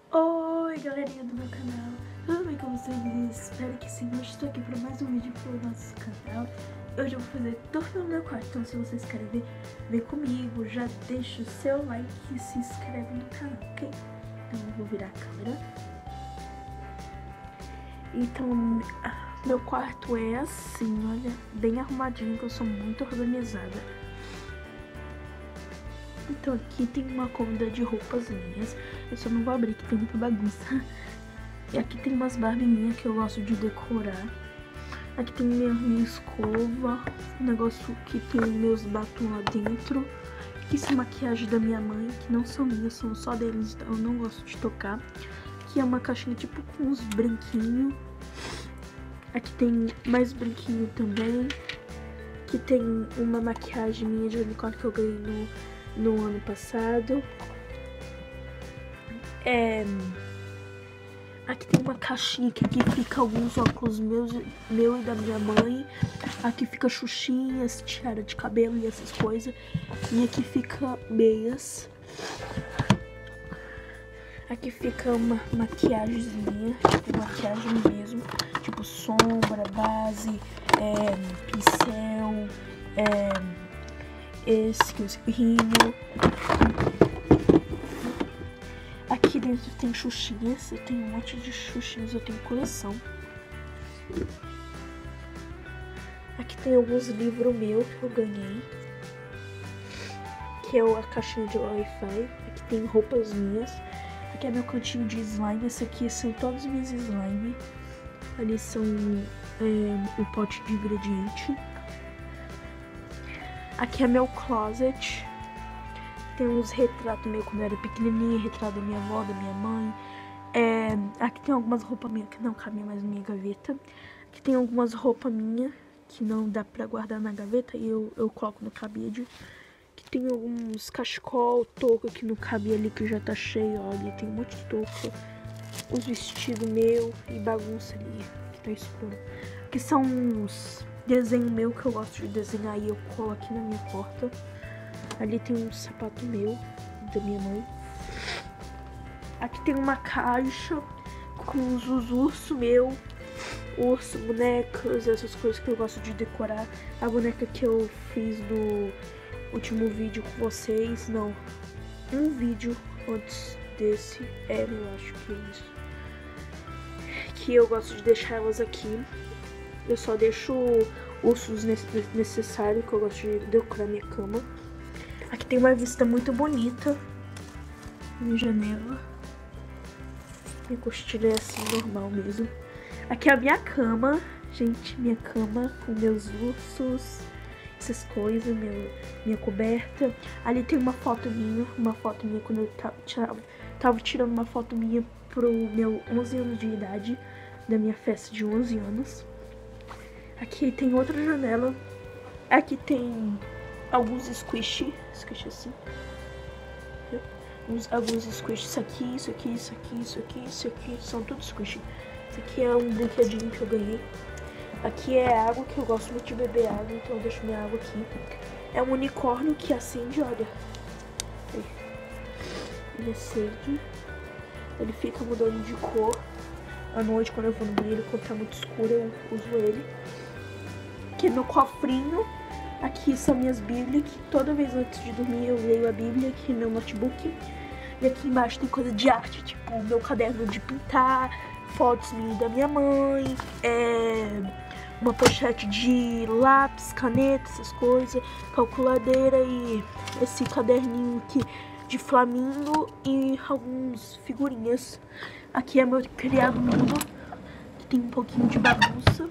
Oi, galerinha do meu canal, tudo bem com vocês? Espero que sim. Hoje estou aqui para mais um vídeo pro nosso canal. Hoje eu vou fazer tudo no meu quarto, então se vocês querem ver, vem comigo, já deixa o seu like e se inscreve no canal, ok? Então eu vou virar a câmera. Então, meu quarto é assim, olha, bem arrumadinho, que eu sou muito organizada. Então aqui tem uma cômoda de roupas minhas. Eu só não vou abrir, que tem muita bagunça. E aqui tem umas Barbie minhas que eu gosto de decorar. Aqui tem minha escova, um negócio que tem meus batons lá dentro. Aqui são maquiagem da minha mãe, que não são minhas, são só deles, então eu não gosto de tocar. Aqui é uma caixinha tipo com uns brinquinhos. Aqui tem mais brinquinho também. Aqui tem uma maquiagem minha de unicórnio que eu ganhei no ano passado. Aqui tem uma caixinha que aqui fica alguns óculos meu e da minha mãe. Aqui fica xuxinhas, tiara de cabelo e essas coisas. E aqui fica meias. Aqui fica uma maquiagemzinha, tipo maquiagem mesmo, tipo sombra, base, pincel, esse que eu espirrinho. Aqui dentro tem xuxinhas, eu tenho um monte de xuxinhas, eu tenho coleção. Aqui tem alguns livros meus que eu ganhei, que é a caixinha de Wi-Fi. Aqui tem roupas minhas. Aqui é meu cantinho de slime, esse aqui são todos os meus slime. Ali são o pote de ingrediente. Aqui é meu closet. Tem uns retratos meus quando eu era pequenininha, retrato da minha avó, da minha mãe. Aqui tem algumas roupas minhas que não cabem mais na minha gaveta. Aqui tem algumas roupas minhas que não dá pra guardar na gaveta e eu coloco no cabide. Aqui tem alguns cachecol, touca que não cabe ali, que já tá cheio, olha, tem um monte de touca. Os vestidos meus e bagunça ali, que tá escuro. Aqui são uns desenhos meus que eu gosto de desenhar e eu colo aqui na minha porta. Ali tem um sapato meu, da minha mãe. Aqui tem uma caixa com os ursos meu, urso, bonecas, essas coisas que eu gosto de decorar. A boneca que eu fiz do último vídeo com vocês, não, um vídeo antes desse, eu acho que é isso. Que eu gosto de deixar elas aqui. Eu só deixo ursos necessários, que eu gosto de decorar minha cama. Aqui tem uma vista muito bonita, minha janela. Minha coxilha é assim, normal mesmo. Aqui é a minha cama, gente, minha cama com meus ursos, essas coisas, minha coberta. Ali tem uma foto minha quando eu tava tirando uma foto minha pro meu 11 anos de idade, da minha festa de 11 anos. Aqui tem outra janela. Aqui tem alguns squish assim. Alguns squish, isso aqui, isso aqui, isso aqui, isso aqui, isso aqui, são tudo squish. Isso aqui é um brinquedinho que eu ganhei. Aqui é água, que eu gosto muito de beber água, então eu deixo minha água aqui. É um unicórnio que acende, olha. Ele acende. Ele fica mudando de cor. À noite, quando eu vou no banheiro, quando tá muito escuro, eu uso ele. Aqui é meu cofrinho. Aqui são minhas bíblias, que toda vez antes de dormir eu leio a bíblia. Aqui é meu notebook. E aqui embaixo tem coisa de arte, tipo meu caderno de pintar, fotos minhas da minha mãe, uma pochete de lápis, caneta, essas coisas, calculadeira e esse caderninho aqui de flamingo e algumas figurinhas. Aqui é meu criado mudo, que tem um pouquinho de bagunça.